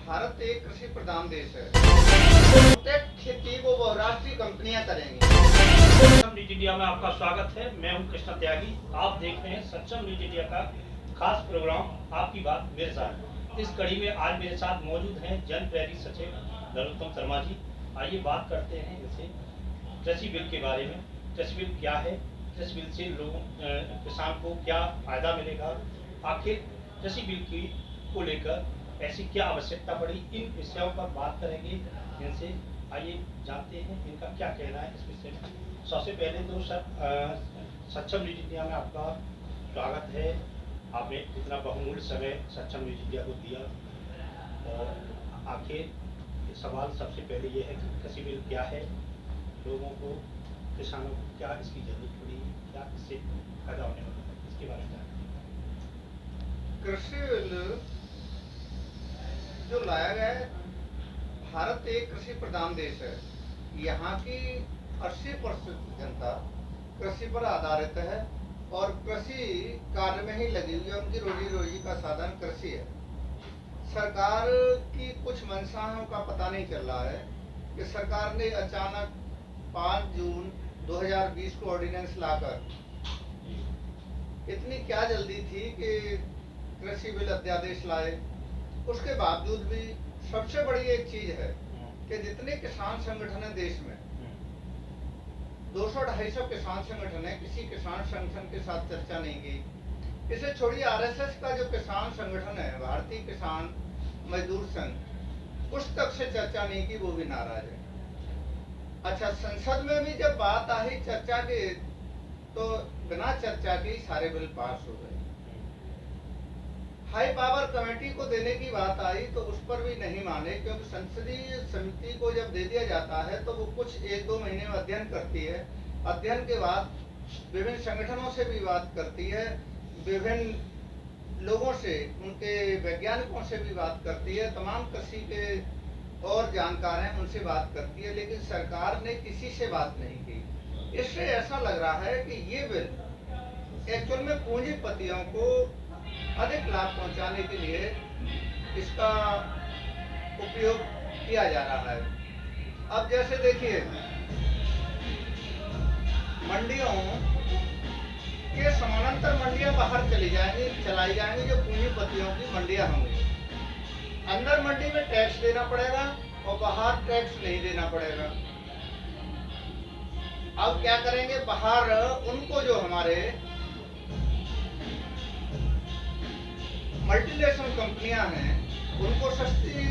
भारत एक कृषि प्रधान देश है। टेक खेती को बहुराष्ट्रीय कंपनियां करेंगी। सक्षम न्यूज इंडिया में आपका स्वागत है। मैं हूं कृष्णा त्यागी। आप देख रहे हैं सक्षम न्यूज इंडिया का खास प्रोग्राम आपकी बात मेरे साथ। इस कड़ी में आज मेरे साथ मौजूद हैं जन प्रहरी सचिव नरोत्तम शर्मा जी। आइए बात करते हैं जैसे कृषि बिल के बारे में। कृषि बिल क्या है, कृषि बिल से लोगों किसान को क्या फायदा मिलेगा, आखिर कृषि बिल को लेकर ऐसी क्या आवश्यकता पड़ी, इन विषयों पर बात करेंगे इनसे। आइए जानते हैं इनका क्या कहना है इस विषय में। सबसे पहले तो सर सक्षम न्यूज इंडिया में आपका स्वागत है। आपने इतना बहुमूल्य समय सक्षम न्यूज इंडिया को दिया। और आखिर सवाल सबसे पहले ये है कि कृषि बिल क्या है, लोगों को, किसानों को क्या इसकी जरूरत पड़ी, क्या इससे फायदा होने वाला है, इसके बारे में जानते हैं। कृषि बिल जो लाया गया है, भारत एक कृषि प्रधान देश है। यहाँ की 80% जनता कृषि पर आधारित है और कृषि कार्य में ही लगी हुई है। उनकी रोजी रोजी का साधन कृषि है। सरकार की कुछ मंशाओं का पता नहीं चल रहा है कि सरकार ने अचानक 5 जून 2020 को ऑर्डिनेंस लाकर इतनी क्या जल्दी थी कि कृषि बिल अध्यादेश लाए। उसके बावजूद भी सबसे बड़ी एक चीज है कि जितने किसान संगठन है देश में, 200-250 किसान संगठन है, किसी किसान संगठन के साथ चर्चा नहीं की। इसे छोड़िए, आरएसएस का जो किसान संगठन है, भारतीय किसान मजदूर संघ, उस तक से चर्चा नहीं की, वो भी नाराज है। अच्छा, संसद में भी जब बात आई चर्चा की, तो बिना चर्चा के सारे बिल पास हो गए। हाई पावर कमेटी को देने की बात आई तो उस पर भी नहीं माने, क्योंकि संसदीय समिति को जब दे दिया जाता है तो वो कुछ 1-2 महीने में अध्ययन करती है। अध्ययन के बाद विभिन्न संगठनों से भी बात करती है, विभिन्न लोगों से, उनके वैज्ञानिकों से भी बात करती है, तमाम कृषि के और जानकार हैं उनसे बात करती है, लेकिन सरकार ने किसी से बात नहीं की। इससे ऐसा लग रहा है कि ये बिल एक्चुअल में पूंजीपतियों को अधिक लाभ पहुंचाने के लिए इसका उपयोग किया जा रहा है। अब जैसे देखिए, मंडियों के समानांतर मंडियां बाहर चलाई जाएंगी जो पूंजीपतियों की मंडियां होंगी। अंदर मंडी में टैक्स देना पड़ेगा और बाहर टैक्स नहीं देना पड़ेगा। अब क्या करेंगे, बाहर उनको जो हमारे मल्टीनेशनल कंपनियां हैं उनको सस्ती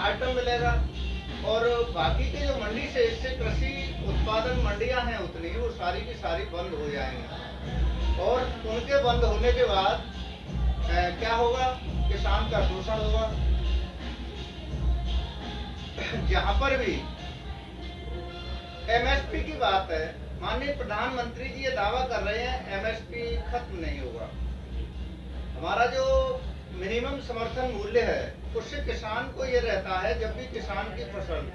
आइटम मिलेगा और बाकी के जो मंडी से इससे कृषि उत्पादन मंडियां हैं उतनी, वो सारी की सारी बंद हो जाएंगी। और उनके बंद होने के बाद क्या होगा, किसान का शोषण होगा। जहां पर भी एमएसपी की बात है, माननीय प्रधानमंत्री जी ये दावा कर रहे हैं एमएसपी खत्म नहीं होगा। हमारा जो मिनिमम समर्थन मूल्य है उससे किसान को ये रहता है, जब भी किसान की फसल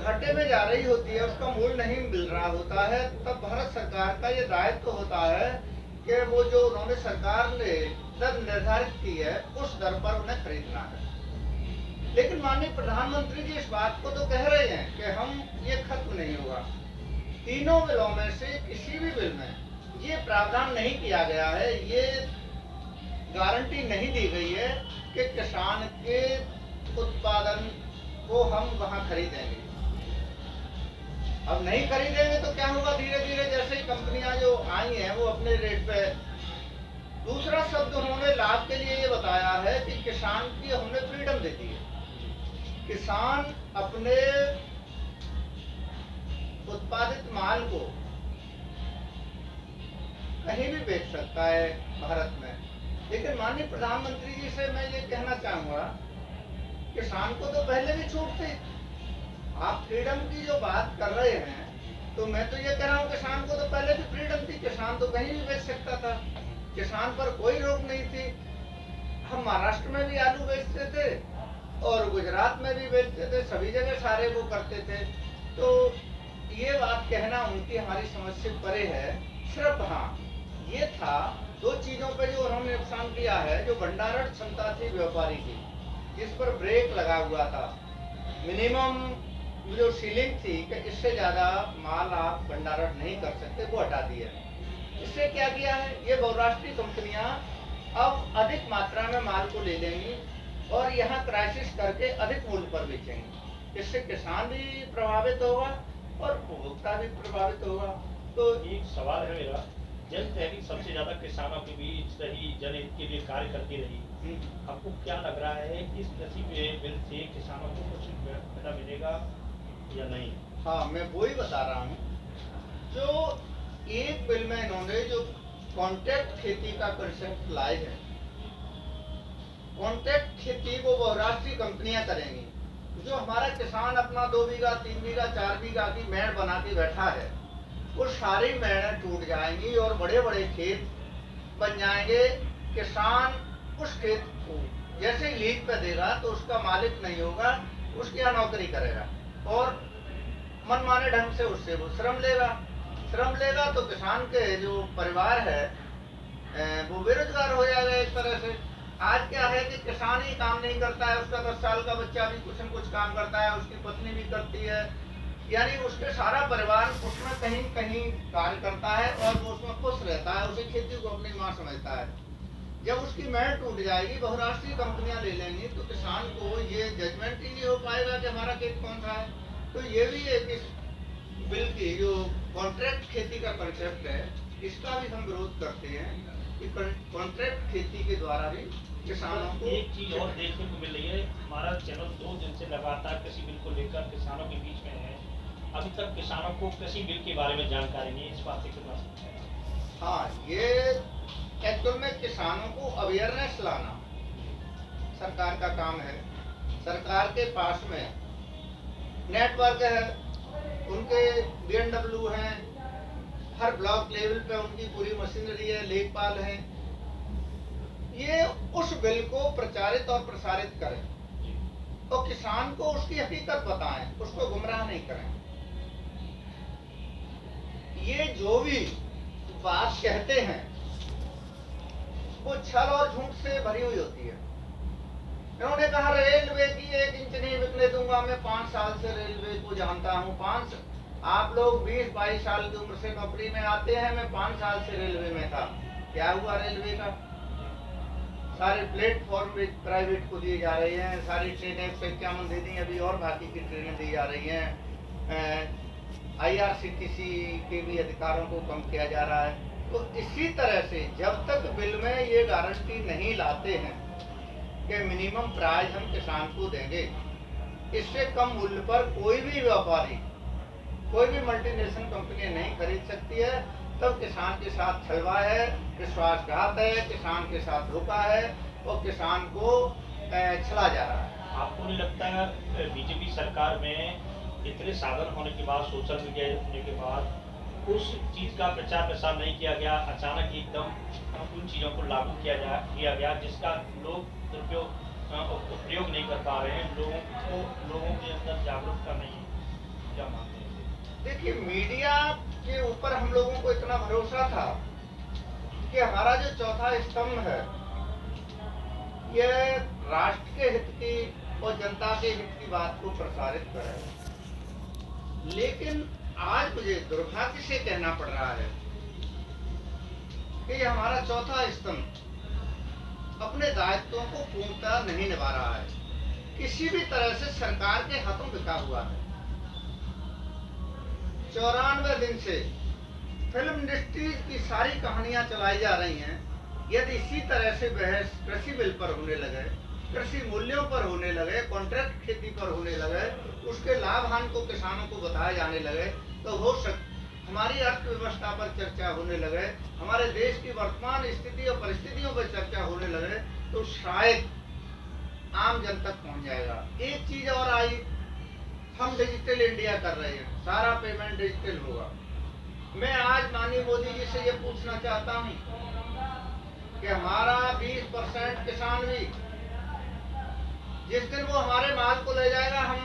घाटे में जा रही होती है, उसका मूल्य नहीं मिल रहा होता है, तब भारत सरकार का ये दायित्व होता है कि वो जो उन्होंने सरकार ने दर निर्धारित की है उस दर पर उन्हें खरीदना है। लेकिन माननीय प्रधानमंत्री जी इस बात को तो कह रहे हैं कि हम ये खत्म नहीं होगा। तीनों बिलों में से किसी भी बिल में ये प्रावधान नहीं किया गया है, ये गारंटी नहीं दी गई है कि किसान के उत्पादन को हम वहां खरीदेंगे। अब नहीं खरीदेंगे तो क्या होगा, धीरे धीरे जैसे ही कंपनियां जो आई हैं वो अपने रेट पे। दूसरा शब्द उन्होंने लाभ के लिए ये बताया है कि किसान की हमने फ्रीडम दे दी है। किसान अपने उत्पादित माल को कहीं भी बेच सकता है भारत में। लेकिन माननीय प्रधानमंत्री जी से मैं ये कहना चाहूंगा, किसान को तो पहले भी छूट थी। आप फ्रीडम की जो बात कर रहे हैं, तो मैं तो ये कह रहा हूँ किसान को तो पहले भी फ्रीडम थी, किसान तो कहीं भी बेच सकता था, किसान पर कोई रोक नहीं थी। हम महाराष्ट्र में भी आलू बेचते थे और गुजरात में भी बेचते थे, सभी जगह सारे वो करते थे। तो ये बात कहना उनकी हमारी समझ से परे है। सिर्फ हाँ ये था दो चीजों पे जो उन्होंने नुकसान किया है, जो भंडारण क्षमता थी व्यापारी की, जिस पर ब्रेक लगा हुआ था, मिनिमम जो सीलिंग थी कि इससे ज्यादा माल आप भंडारण नहीं कर सकते, वो हटा दी है। इससे क्या किया है, ये बहुराष्ट्रीय कंपनियां अब अधिक मात्रा में माल को ले लेंगी और यहाँ क्राइसिस करके अधिक मूल्य पर बेचेंगे। इससे किसान भी प्रभावित होगा और उपभोक्ता भी प्रभावित होगा। तो एक सवाल है मेरा, जन तहरीक सबसे ज्यादा किसानों के बीच रही, जनहित के लिए कार्य करती रही, आपको क्या लग रहा है कि इस कृषि बिल से किसानों को कुछ फायदा मिलेगा या नहीं? हाँ, मैं वही बता रहा हूँ। जो एक बिल में इन्होंने जो कॉन्ट्रैक्ट खेती का कंसेप्ट लाए है, कॉन्ट्रैक्ट खेती वो बहुराष्ट्रीय कंपनियां करेंगी। जो हमारा किसान अपना 2 बीघा 3 बीघा 4 बीघा की मेड़ बना के बैठा है, वो सारी मेड़ें टूट जाएंगी और बड़े बड़े खेत बन जाएंगे। किसान उस खेत को जैसे ही लीज पे देगा तो उसका मालिक नहीं होगा, उसके यहाँ नौकरी करेगा और मनमाने ढंग से उससे वो श्रम लेगा तो किसान के जो परिवार है वो बेरोजगार हो जाएगा एक तरह से। आज क्या है कि किसान ही काम नहीं करता है, उसका 10 साल का बच्चा भी कुछ न कुछ काम करता है, उसकी पत्नी भी करती है, यानी उसके सारा परिवार उसमें कहीं कहीं कार्य करता है और वो उसमें खुश रहता है, उसे खेती को अपनी माँ समझता है। जब उसकी मेड़ टूट जाएगी, बहुराष्ट्रीय कंपनियां ले लेंगी, तो किसान को ये जजमेंट ही नहीं हो पाएगा कि हमारा खेत कौन सा है। तो ये भी एक इस बिल की जो कॉन्ट्रैक्ट खेती का कंसेप्ट है, इसका भी हम विरोध करते हैं कि कॉन्ट्रैक्ट खेती के द्वारा भी किसानों को। एक चीज और देखने को मिल रही है, हमारा चैनल 2 दिन से लगातार कृषि बिल को लेकर किसानों के बीच में है, अभी तक किसानों को कृषि बिल के बारे में जानकारी नहीं है, इस बात से कितना सच है? हाँ, ये एक्चुअल में किसानों को अवेयरनेस लाना सरकार का काम है। सरकार के पास में नेटवर्क है, उनके बीएनडब्ल्यू हैं, हर ब्लॉक लेवल पे उनकी पूरी मशीनरी है, लेखपाल हैं। ये उस बिल को प्रचारित और प्रसारित करें और किसान को उसकी हकीकत बताएं, उसको गुमराह नहीं करें। ये जो भी बात कहते हैं वो छल और झूठ से भरी हुई होती है। इन्होंने कहा रेलवे की 1 इंच नहीं बिकने दूंगा, मैं 5 साल से रेलवे को जानता हूँ। आप लोग 20-22 साल की उम्र से नौकरी में आते हैं, मैं 5 साल से रेलवे में था। क्या हुआ रेलवे का? सारे प्लेटफॉर्म प्राइवेट को दिए जा रहे हैं, सारी ट्रेनें संख्यावन दे दी, अभी और बाकी की ट्रेनें दी जा रही हैं। IRCTC के भी अधिकारों को कम किया जा रहा है। तो इसी तरह से जब तक बिल में ये गारंटी नहीं लाते हैं कि मिनिमम प्राइस हम किसान को देंगे, इससे कम मूल्य पर कोई भी व्यापारी, कोई भी मल्टीनेशनल कंपनी नहीं खरीद सकती है, तब किसान के साथ छलवा है, विश्वासघात है, किसान के धोखा धोखा है और किसान को छला जा रहा है। आपको नहीं लगता है बीजेपी सरकार में इतने साधन होने के बाद, सोशल मीडिया होने के बाद, उस चीज का प्रचार प्रसार नहीं किया गया, अचानक एकदम उन चीजों को लागू किया गया जिसका लोग प्रयोग नहीं कर पा रहे हैं, लोगों के अंदर जागरूकता नहीं है, क्या मानते हैं? देखिए, मीडिया के ऊपर हम लोगों को इतना भरोसा था कि हमारा जो चौथा स्तंभ है यह राष्ट्र के हित की और जनता के हित की बात को प्रसारित करे, लेकिन आज मुझे दुर्भाग्य से कहना पड़ रहा है कि हमारा चौथा स्तंभ अपने दायित्वों को पूर्णतः नहीं निभा रहा है, किसी भी तरह से सरकार के हाथों बिका हुआ है। 94 दिन से फिल्म इंडस्ट्री की सारी कहानियां चलाई जा रही हैं। यदि इसी तरह से बहस कृषि बिल पर होने लगे, कृषि मूल्यों पर होने लगे, कॉन्ट्रैक्ट खेती पर होने लगे, उसके लाभ हानि को किसानों को बताए जाने लगे, तो हो सकता हमारी अर्थव्यवस्था पर चर्चा होने लगे, हमारे देश की वर्तमान स्थिति और परिस्थितियों पर चर्चा होने लगे, तो शायद आम जन तक पहुंच जाएगा। एक चीज और आई, हम डिजिटल इंडिया कर रहे हैं, सारा पेमेंट डिजिटल होगा। मैं आज माननीय मोदी जी से ये पूछना चाहता हूँ कि हमारा 20% किसान भी जिस दिन वो हमारे माल को ले जाएगा, हम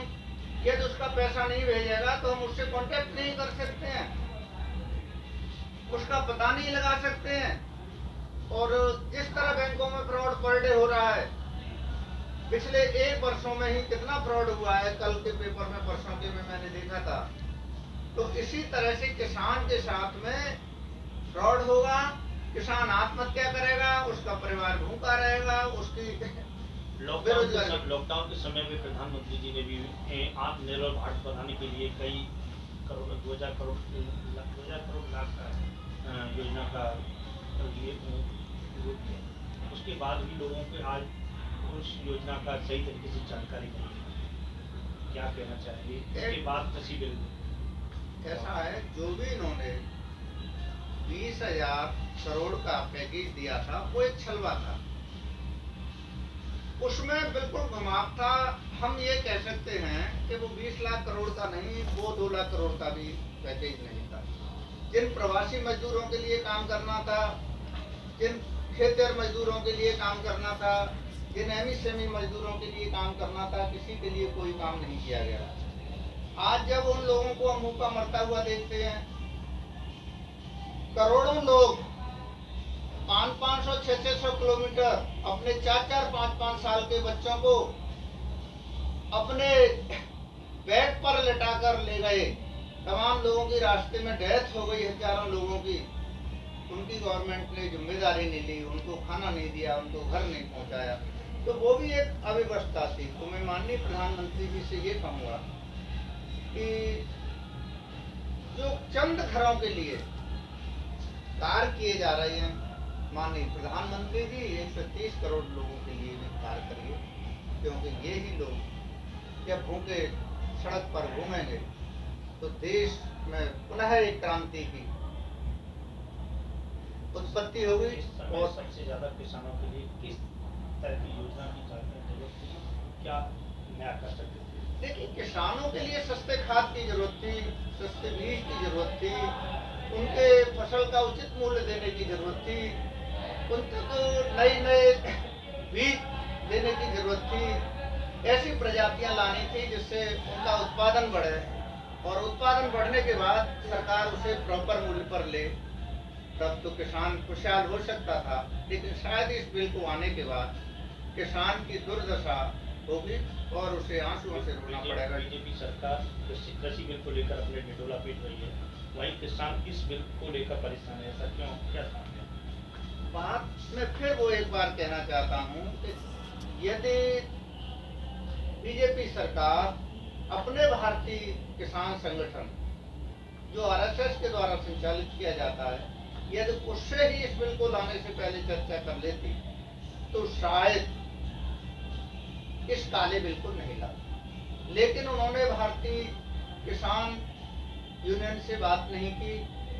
यदि उसका पैसा नहीं भेजेगा तो हम उससे कांटेक्ट नहीं कर सकते हैं, उसका पता नहीं लगा सकते हैं। और जिस तरह बैंकों में फ्रॉड पर डे हो रहा है, पिछले 1 वर्षों में ही कितना फ्रॉड हुआ है, कल के पेपर में परसों के में मैंने देखा था। तो इसी तरह से किसान के साथ में फ्रॉड होगा, किसान आत्महत्या करेगा, उसका परिवार भूखा रहेगा, उसकी लॉकडाउन के समय में प्रधानमंत्री जी ने भी आत्मनिर्भर भारत बनाने के लिए कई करोड़ 2000 करोड़ लाख का योजना का लिए विरोध किया। उसके बाद भी लोगों के आज उस योजना का सही तरीके से जानकारी नहीं है। क्या कहना चाहिए इसके बाद कृषि बिल ऐसा है, जो भी इन्होंने 20,000 करोड़ का पैकेज दिया था वो एक छलवा था, उसमें बिल्कुल घुमाव था। हम ये कह सकते हैं कि वो 20 लाख करोड़ का नहीं, वो 2 लाख करोड़ का भी पैकेज नहीं था। जिन प्रवासी मजदूरों के लिए काम करना था, जिन खेतर मजदूरों के लिए काम करना था, जिन एमी मजदूरों के लिए काम करना था, किसी के लिए कोई काम नहीं किया गया। आज जब उन लोगों को हम मुंह का मरता हुआ देखते हैं, करोड़ों लोग 500-500, 600 किलोमीटर अपने 4-4, 5-5 साल के बच्चों को अपने बैग पर लिटाकर ले गए। तमाम लोगों की रास्ते में डेथ हो गई, हजारों लोगों की। उनकी गवर्नमेंट ने जिम्मेदारी नहीं ली, उनको खाना नहीं दिया, उनको घर नहीं पहुंचाया। तो वो भी एक अव्यवस्था थी। तो मैं माननीय प्रधानमंत्री जी से ये कहूँगा कि जो चंद घरों के लिए कार्य किए जा रहे हैं, माननीय प्रधानमंत्री जी 130 करोड़ लोगों के लिए भी कार्य करिए, क्योंकि ये ही लोग जब भूखे सड़क पर घूमेंगे तो देश में पुनः एक क्रांति की उत्पत्ति होगी। और सबसे ज्यादा किसानों के लिए किस तरह की योजना की जरूरत थी, क्या नया कर सकते थे? देखिए, किसानों के लिए सस्ते खाद की जरूरत थी, सस्ते बीज की जरूरत थी, उनके फसल का उचित मूल्य देने की जरूरत थी, उन तक नए बीज देने की जरूरत थी, ऐसी प्रजातियां लानी थी जिससे उनका उत्पादन बढ़े, और उत्पादन बढ़ने के बाद सरकार उसे प्रॉपर मूल्य पर ले, तब तो किसान खुशहाल हो सकता था। लेकिन शायद इस बिल को आने के बाद किसान की दुर्दशा होगी और उसे आंसुओं से रोना पड़ेगा। बीजेपी सरकार कृषि बिल को लेकर अपने ढिंढोरा पीट रही है, वहीं किसान इस बिल को लेकर परेशान है, ऐसा क्यों, क्या सामने? बात मैं फिर वो एक बार कहना चाहता हूँ कि यदि बीजेपी सरकार अपने भारतीय किसान संगठन जो आरएसएस के द्वारा संचालित किया जाता है, यदि उससे ही इस बिल को लाने से पहले चर्चा कर लेती तो शायद इस काले बिल को नहीं ला। लेकिन उन्होंने भारतीय किसान यूनियन से बात नहीं की,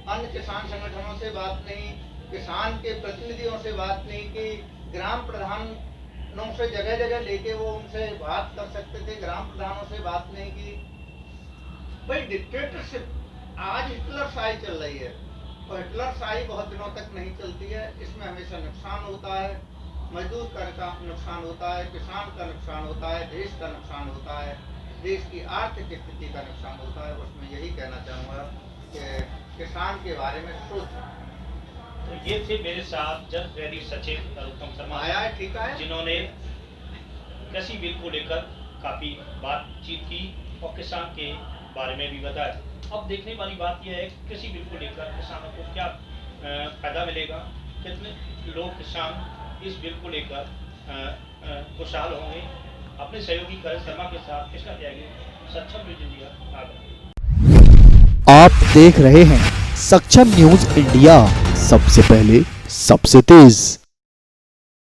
अन्य किसान संगठनों से बात नहीं, किसान के प्रतिनिधियों से बात नहीं की, ग्राम प्रधानों से जगह जगह लेके वो उनसे बात कर सकते थे, ग्राम प्रधानों से बात नहीं की। भाई डिक्टेटरशिप, आज हिटलरशाही चल रही है और हिटलरशाही बहुत दिनों तक नहीं चलती है। इसमें हमेशा नुकसान होता है, मजदूर का नुकसान होता है, किसान का नुकसान होता है, देश का नुकसान होता है, देश की आर्थिक स्थिति का नुकसान होता है। उसमें यही कहना चाहूँगा कि किसान के बारे में सोचें। तो ये थे मेरे साथ जन प्रेरित सचेत उत्तम शर्मा आया है, ठीक है, जिन्होंने कृषि बिल को लेकर काफी बातचीत की और किसान के बारे में भी बताया। अब देखने वाली बात यह है कृषि बिल को लेकर किसानों को क्या फायदा मिलेगा, कितने लोग किसान इस बिल को लेकर खुशहाल होंगे। अपने सहयोगी करण शर्मा के साथ कृष्णा त्यागी, सक्षम न्यूज इंडिया, आगरा। आप देख रहे हैं सक्षम न्यूज इंडिया, सबसे पहले सबसे तेज।